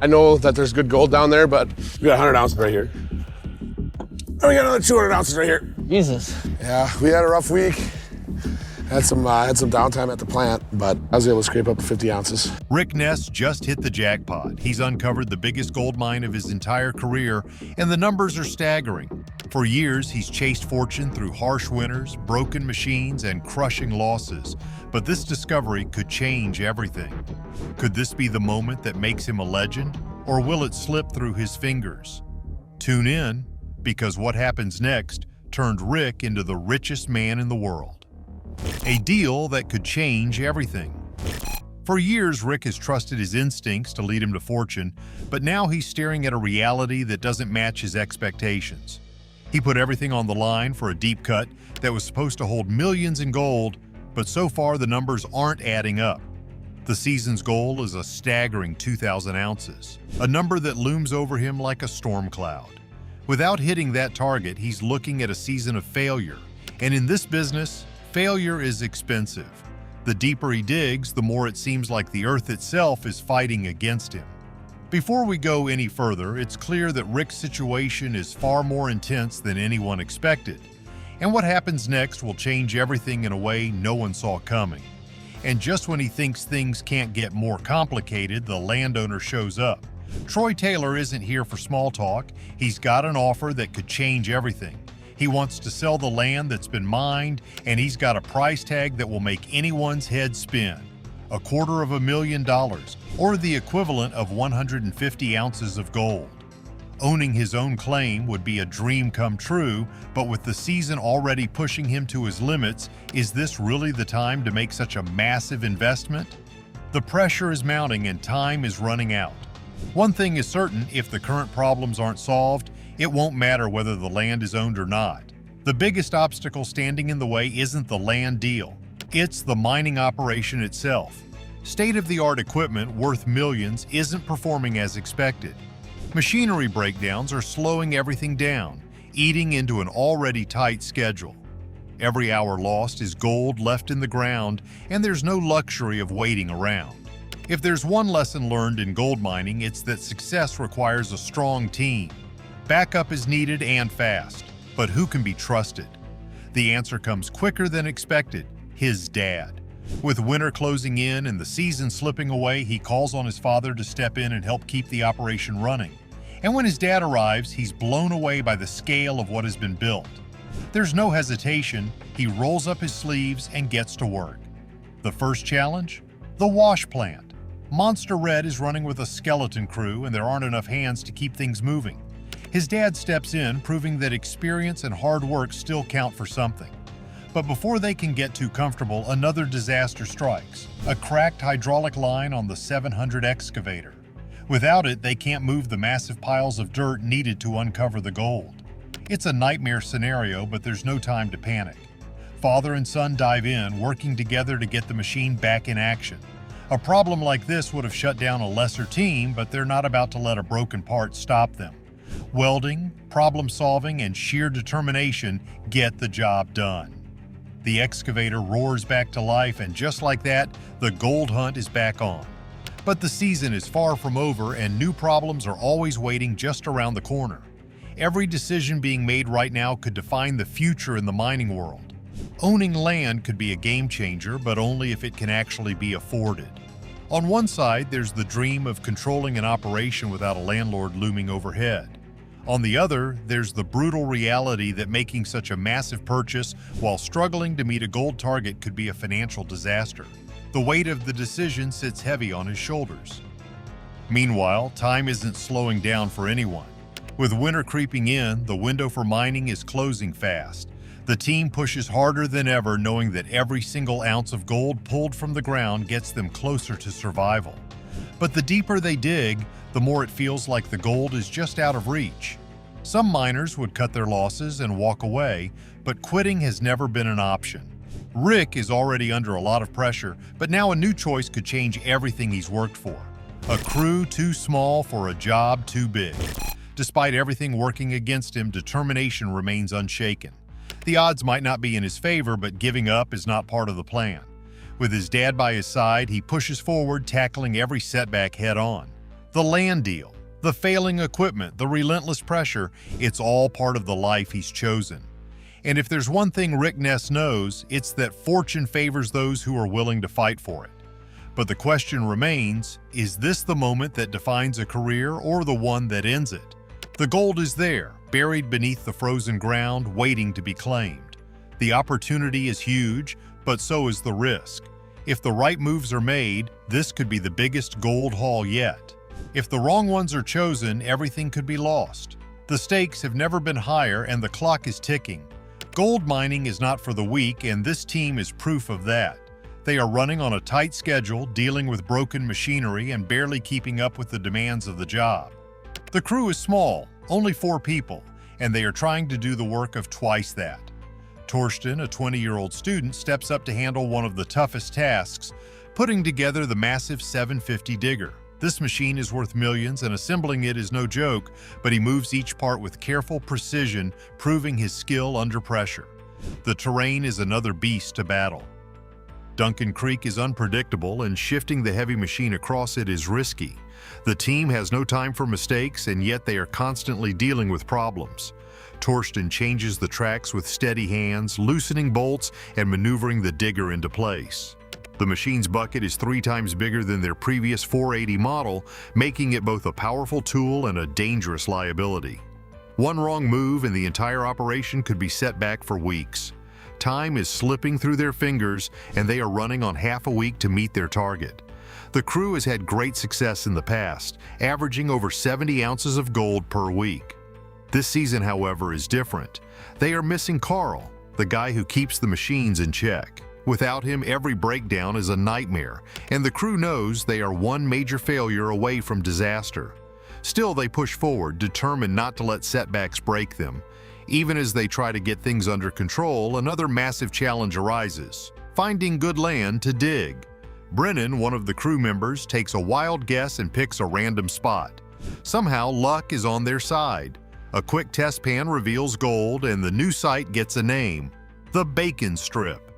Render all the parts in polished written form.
I know that there's good gold down there, but we got 100 ounces right here. And we got another 200 ounces right here. Jesus. Yeah, we had a rough week. Had some downtime at the plant, but I was able to scrape up 50 ounces. Rick Ness just hit the jackpot. He's uncovered the biggest gold mine of his entire career, and the numbers are staggering. For years, he's chased fortune through harsh winters, broken machines, and crushing losses. But this discovery could change everything. Could this be the moment that makes him a legend, or will it slip through his fingers? Tune in, because what happens next turned Rick into the richest man in the world. A deal that could change everything. For years, Rick has trusted his instincts to lead him to fortune, but now he's staring at a reality that doesn't match his expectations. He put everything on the line for a deep cut that was supposed to hold millions in gold, but so far the numbers aren't adding up. The season's goal is a staggering 2,000 ounces, a number that looms over him like a storm cloud. Without hitting that target, he's looking at a season of failure, and in this business, failure is expensive. The deeper he digs, the more it seems like the earth itself is fighting against him. Before we go any further, it's clear that Rick's situation is far more intense than anyone expected. And what happens next will change everything in a way no one saw coming. And just when he thinks things can't get more complicated, the landowner shows up. Troy Taylor isn't here for small talk. He's got an offer that could change everything. He wants to sell the land that's been mined, and he's got a price tag that will make anyone's head spin. $250,000, or the equivalent of 150 ounces of gold. Owning his own claim would be a dream come true, but with the season already pushing him to his limits, is this really the time to make such a massive investment? The pressure is mounting and time is running out. One thing is certain, if the current problems aren't solved, it won't matter whether the land is owned or not. The biggest obstacle standing in the way isn't the land deal. It's the mining operation itself. State-of-the-art equipment worth millions isn't performing as expected. Machinery breakdowns are slowing everything down, eating into an already tight schedule. Every hour lost is gold left in the ground, and there's no luxury of waiting around. If there's one lesson learned in gold mining, it's that success requires a strong team. Backup is needed and fast, but who can be trusted? The answer comes quicker than expected: his dad. With winter closing in and the season slipping away, he calls on his father to step in and help keep the operation running. And when his dad arrives, he's blown away by the scale of what has been built. There's no hesitation, he rolls up his sleeves and gets to work. The first challenge? The wash plant. Monster Red is running with a skeleton crew, and there aren't enough hands to keep things moving. His dad steps in, proving that experience and hard work still count for something. But before they can get too comfortable, another disaster strikes: a cracked hydraulic line on the 700 excavator. Without it, they can't move the massive piles of dirt needed to uncover the gold. It's a nightmare scenario, but there's no time to panic. Father and son dive in, working together to get the machine back in action. A problem like this would have shut down a lesser team, but they're not about to let a broken part stop them. Welding, problem solving, and sheer determination get the job done. The excavator roars back to life, and just like that, the gold hunt is back on. But the season is far from over, and new problems are always waiting just around the corner. Every decision being made right now could define the future in the mining world. Owning land could be a game changer, but only if it can actually be afforded. On one side, there's the dream of controlling an operation without a landlord looming overhead. On the other, there's the brutal reality that making such a massive purchase while struggling to meet a gold target could be a financial disaster. The weight of the decision sits heavy on his shoulders. Meanwhile, time isn't slowing down for anyone. With winter creeping in, the window for mining is closing fast. The team pushes harder than ever, knowing that every single ounce of gold pulled from the ground gets them closer to survival. But the deeper they dig, the more it feels like the gold is just out of reach. Some miners would cut their losses and walk away, but quitting has never been an option. Rick is already under a lot of pressure, but now a new choice could change everything he's worked for. A crew too small for a job too big. Despite everything working against him, determination remains unshaken. The odds might not be in his favor, but giving up is not part of the plan. With his dad by his side, he pushes forward, tackling every setback head-on. The land deal, the failing equipment, the relentless pressure, it's all part of the life he's chosen. And if there's one thing Rick Ness knows, it's that fortune favors those who are willing to fight for it. But the question remains, is this the moment that defines a career or the one that ends it? The gold is there, buried beneath the frozen ground, waiting to be claimed. The opportunity is huge, but so is the risk. If the right moves are made, this could be the biggest gold haul yet. If the wrong ones are chosen, everything could be lost. The stakes have never been higher and the clock is ticking. Gold mining is not for the weak, and this team is proof of that. They are running on a tight schedule, dealing with broken machinery and barely keeping up with the demands of the job. The crew is small, only 4 people, and they are trying to do the work of twice that. Torsten, a 20-year-old student, steps up to handle one of the toughest tasks, putting together the massive 750 digger. This machine is worth millions, and assembling it is no joke, but he moves each part with careful precision, proving his skill under pressure. The terrain is another beast to battle. Duncan Creek is unpredictable, and shifting the heavy machine across it is risky. The team has no time for mistakes, and yet they are constantly dealing with problems. Torsten changes the tracks with steady hands, loosening bolts and maneuvering the digger into place. The machine's bucket is 3 times bigger than their previous 480 model, making it both a powerful tool and a dangerous liability. One wrong move and the entire operation could be set back for weeks. Time is slipping through their fingers, and they are running on half a week to meet their target. The crew has had great success in the past, averaging over 70 ounces of gold per week. This season, however, is different. They are missing Carl, the guy who keeps the machines in check. Without him, every breakdown is a nightmare, and the crew knows they are one major failure away from disaster. Still, they push forward, determined not to let setbacks break them. Even as they try to get things under control, another massive challenge arises: finding good land to dig. Brennan, one of the crew members, takes a wild guess and picks a random spot. Somehow, luck is on their side. A quick test pan reveals gold, and the new site gets a name: the Bacon Strip.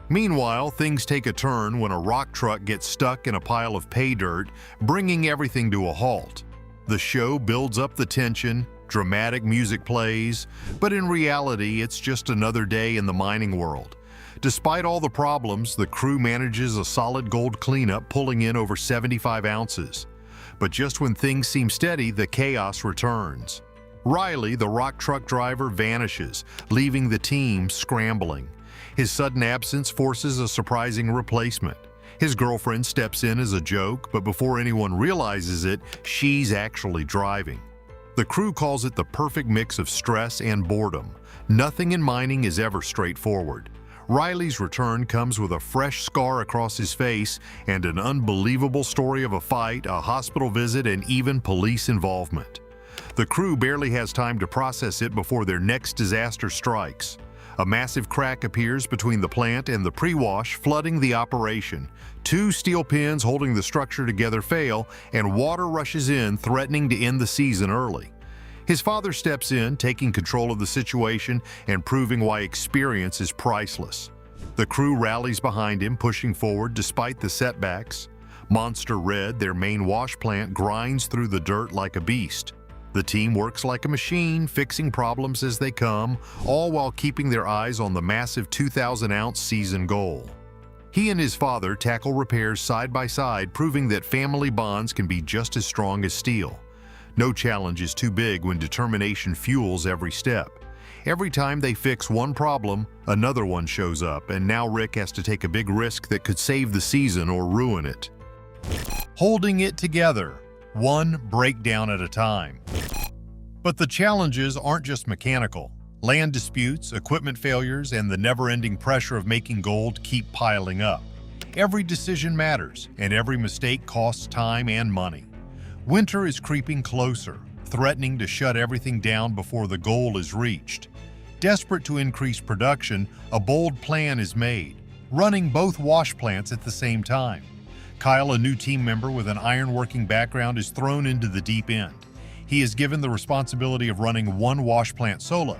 Meanwhile, things take a turn when a rock truck gets stuck in a pile of pay dirt, bringing everything to a halt. The show builds up the tension, dramatic music plays, but in reality, it's just another day in the mining world. Despite all the problems, the crew manages a solid gold cleanup, pulling in over 75 ounces. But just when things seem steady, the chaos returns. Riley, the rock truck driver, vanishes, leaving the team scrambling. His sudden absence forces a surprising replacement. His girlfriend steps in as a joke, but before anyone realizes it, she's actually driving. The crew calls it the perfect mix of stress and boredom. Nothing in mining is ever straightforward. Riley's return comes with a fresh scar across his face and an unbelievable story of a fight, a hospital visit, and even police involvement. The crew barely has time to process it before their next disaster strikes. A massive crack appears between the plant and the pre-wash, flooding the operation. 2 steel pins holding the structure together fail, and water rushes in, threatening to end the season early. His father steps in, taking control of the situation and proving why experience is priceless. The crew rallies behind him, pushing forward despite the setbacks. Monster Red, their main wash plant, grinds through the dirt like a beast. The team works like a machine, fixing problems as they come, all while keeping their eyes on the massive 2,000-ounce season goal. He and his father tackle repairs side by side, proving that family bonds can be just as strong as steel. No challenge is too big when determination fuels every step. Every time they fix one problem, another one shows up, and now Rick has to take a big risk that could save the season or ruin it. Holding it together, one breakdown at a time. But the challenges aren't just mechanical. Land disputes, equipment failures, and the never-ending pressure of making gold keep piling up. Every decision matters, and every mistake costs time and money. Winter is creeping closer, threatening to shut everything down before the goal is reached. Desperate to increase production, a bold plan is made, running both wash plants at the same time. Kyle, a new team member with an ironworking background, is thrown into the deep end. He is given the responsibility of running one wash plant solo.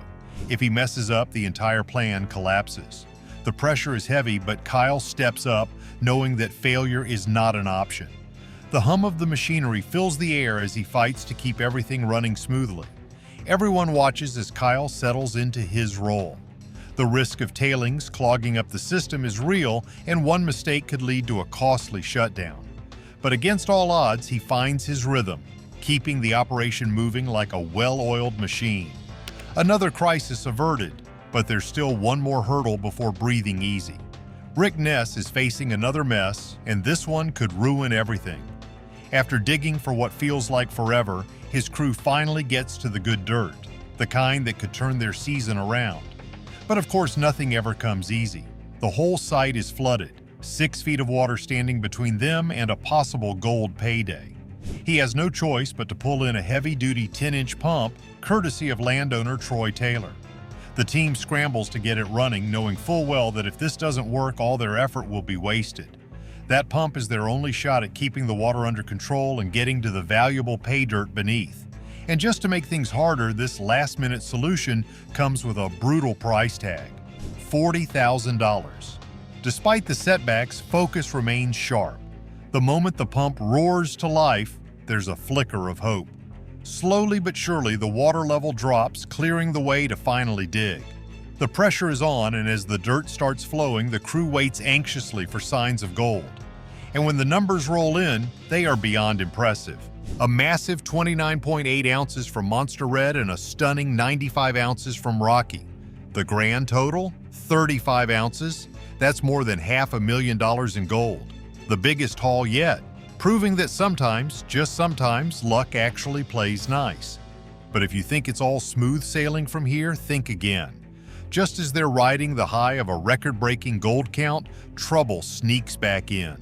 If he messes up, the entire plan collapses. The pressure is heavy, but Kyle steps up, knowing that failure is not an option. The hum of the machinery fills the air as he fights to keep everything running smoothly. Everyone watches as Kyle settles into his role. The risk of tailings clogging up the system is real, and one mistake could lead to a costly shutdown. But against all odds, he finds his rhythm, keeping the operation moving like a well-oiled machine. Another crisis averted, but there's still one more hurdle before breathing easy. Rick Ness is facing another mess, and this one could ruin everything. After digging for what feels like forever, his crew finally gets to the good dirt, the kind that could turn their season around. But of course, nothing ever comes easy. The whole site is flooded, 6 feet of water standing between them and a possible gold payday. He has no choice but to pull in a heavy-duty 10-inch pump, courtesy of landowner Troy Taylor. The team scrambles to get it running, knowing full well that if this doesn't work, all their effort will be wasted. That pump is their only shot at keeping the water under control and getting to the valuable pay dirt beneath. And just to make things harder, this last-minute solution comes with a brutal price tag: $40,000. Despite the setbacks, focus remains sharp. The moment the pump roars to life, there's a flicker of hope. Slowly but surely, the water level drops, clearing the way to finally dig. The pressure is on, and as the dirt starts flowing, the crew waits anxiously for signs of gold. And when the numbers roll in, they are beyond impressive. A massive 29.8 ounces from Monster Red and a stunning 95 ounces from Rocky. The grand total? 35 ounces. That's more than $500,000 in gold. The biggest haul yet, proving that sometimes, just sometimes, luck actually plays nice. But if you think it's all smooth sailing from here, think again. Just as they're riding the high of a record-breaking gold count, trouble sneaks back in.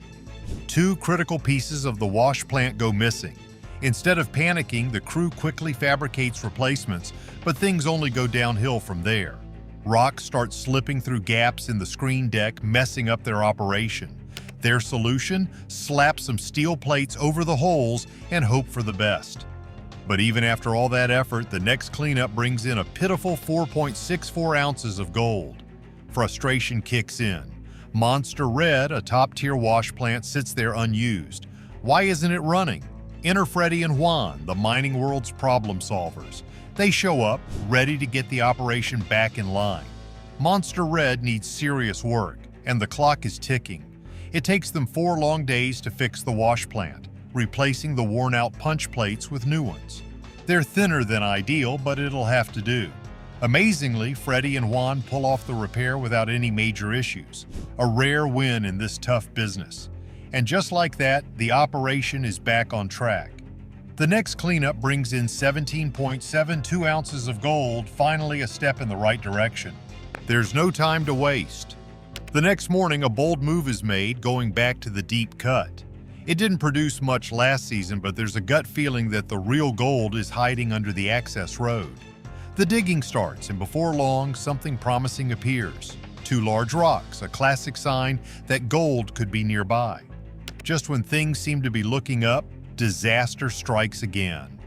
2 critical pieces of the wash plant go missing. Instead of panicking, the crew quickly fabricates replacements, but things only go downhill from there. Rocks start slipping through gaps in the screen deck, messing up their operation. Their solution? Slap some steel plates over the holes and hope for the best. But even after all that effort, the next cleanup brings in a pitiful 4.64 ounces of gold. Frustration kicks in. Monster Red, a top-tier wash plant, sits there unused. Why isn't it running? Enter Freddie and Juan, the mining world's problem solvers. They show up, ready to get the operation back in line. Monster Red needs serious work, and the clock is ticking. It takes them 4 long days to fix the wash plant, replacing the worn-out punch plates with new ones. They're thinner than ideal, but it'll have to do. Amazingly, Freddie and Juan pull off the repair without any major issues, a rare win in this tough business. And just like that, the operation is back on track. The next cleanup brings in 17.72 ounces of gold, finally a step in the right direction. There's no time to waste. The next morning, a bold move is made, going back to the deep cut. It didn't produce much last season, but there's a gut feeling that the real gold is hiding under the access road. The digging starts, and before long, something promising appears. 2 large rocks, a classic sign that gold could be nearby. Just when things seem to be looking up, disaster strikes again.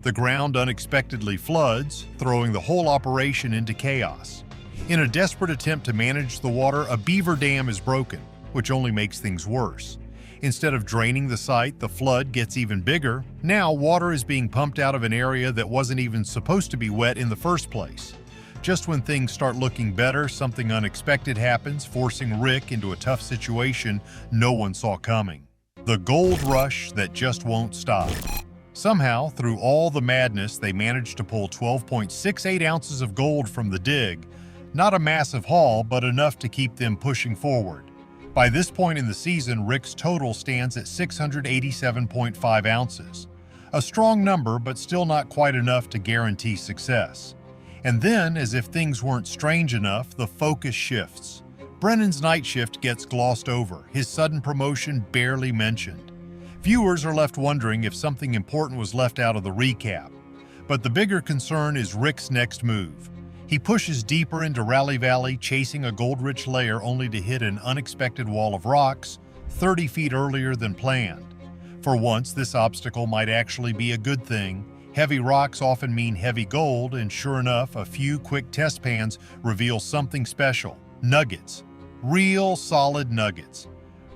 The ground unexpectedly floods, throwing the whole operation into chaos. In a desperate attempt to manage the water, a beaver dam is broken, which only makes things worse. Instead of draining the site, the flood gets even bigger. Now, water is being pumped out of an area that wasn't even supposed to be wet in the first place. Just when things start looking better, something unexpected happens, forcing Rick into a tough situation no one saw coming. The gold rush that just won't stop. Somehow, through all the madness, they managed to pull 12.68 ounces of gold from the dig. Not a massive haul, but enough to keep them pushing forward. By this point in the season, Rick's total stands at 687.5 ounces. A strong number, but still not quite enough to guarantee success. And then, as if things weren't strange enough, the focus shifts. Brennan's night shift gets glossed over, his sudden promotion barely mentioned. Viewers are left wondering if something important was left out of the recap. But the bigger concern is Rick's next move. He pushes deeper into Rally Valley, chasing a gold-rich layer only to hit an unexpected wall of rocks 30 feet earlier than planned. For once, this obstacle might actually be a good thing. Heavy rocks often mean heavy gold, and sure enough, a few quick test pans reveal something special: nuggets. Real solid nuggets.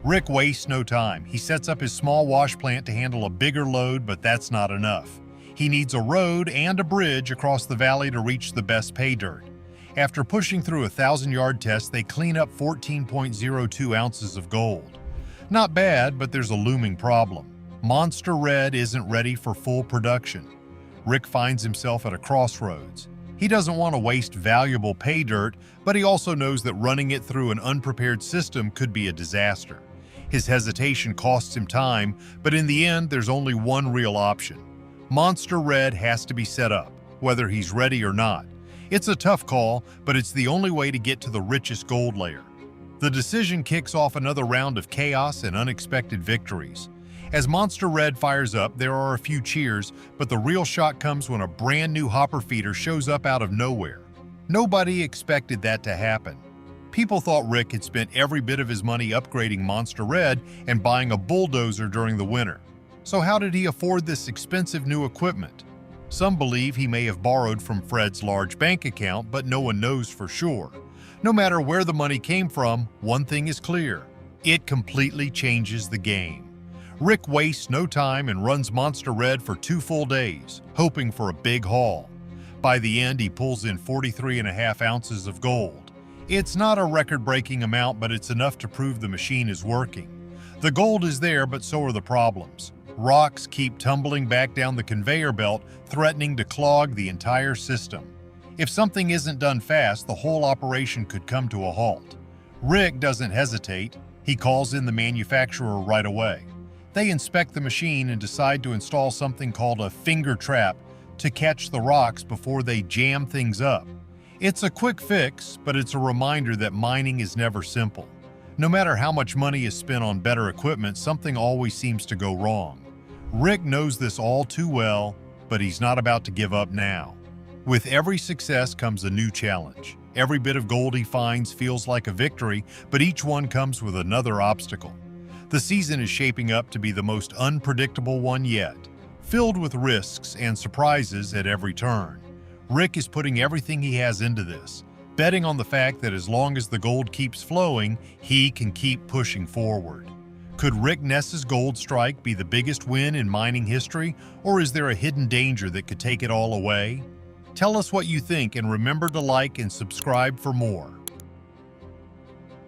Rick wastes no time. He sets up his small wash plant to handle a bigger load, but that's not enough. He needs a road and a bridge across the valley to reach the best pay dirt. After pushing through a 1,000-yard test, they clean up 14.02 ounces of gold. Not bad, but there's a looming problem. Monster Red isn't ready for full production. Rick finds himself at a crossroads. He doesn't want to waste valuable pay dirt, but he also knows that running it through an unprepared system could be a disaster. His hesitation costs him time, but in the end, there's only one real option. Monster Red has to be set up, whether he's ready or not. It's a tough call, but it's the only way to get to the richest gold layer. The decision kicks off another round of chaos and unexpected victories. As Monster Red fires up, there are a few cheers, but the real shock comes when a brand new hopper feeder shows up out of nowhere. Nobody expected that to happen. People thought Rick had spent every bit of his money upgrading Monster Red and buying a bulldozer during the winter. So how did he afford this expensive new equipment? Some believe he may have borrowed from Fred's large bank account, but no one knows for sure. No matter where the money came from, one thing is clear: it completely changes the game. Rick wastes no time and runs Monster Red for 2 full days, hoping for a big haul. By the end, he pulls in 43.5 ounces of gold. It's not a record-breaking amount, but it's enough to prove the machine is working. The gold is there, but so are the problems. Rocks keep tumbling back down the conveyor belt, threatening to clog the entire system. If something isn't done fast, the whole operation could come to a halt. Rick doesn't hesitate. He calls in the manufacturer right away. They inspect the machine and decide to install something called a finger trap to catch the rocks before they jam things up. It's a quick fix, but it's a reminder that mining is never simple. No matter how much money is spent on better equipment, something always seems to go wrong. Rick knows this all too well, but he's not about to give up now. With every success comes a new challenge. Every bit of gold he finds feels like a victory, but each one comes with another obstacle. The season is shaping up to be the most unpredictable one yet, filled with risks and surprises at every turn. Rick is putting everything he has into this, betting on the fact that as long as the gold keeps flowing, he can keep pushing forward. Could Rick Ness's gold strike be the biggest win in mining history, or is there a hidden danger that could take it all away? Tell us what you think and remember to like and subscribe for more.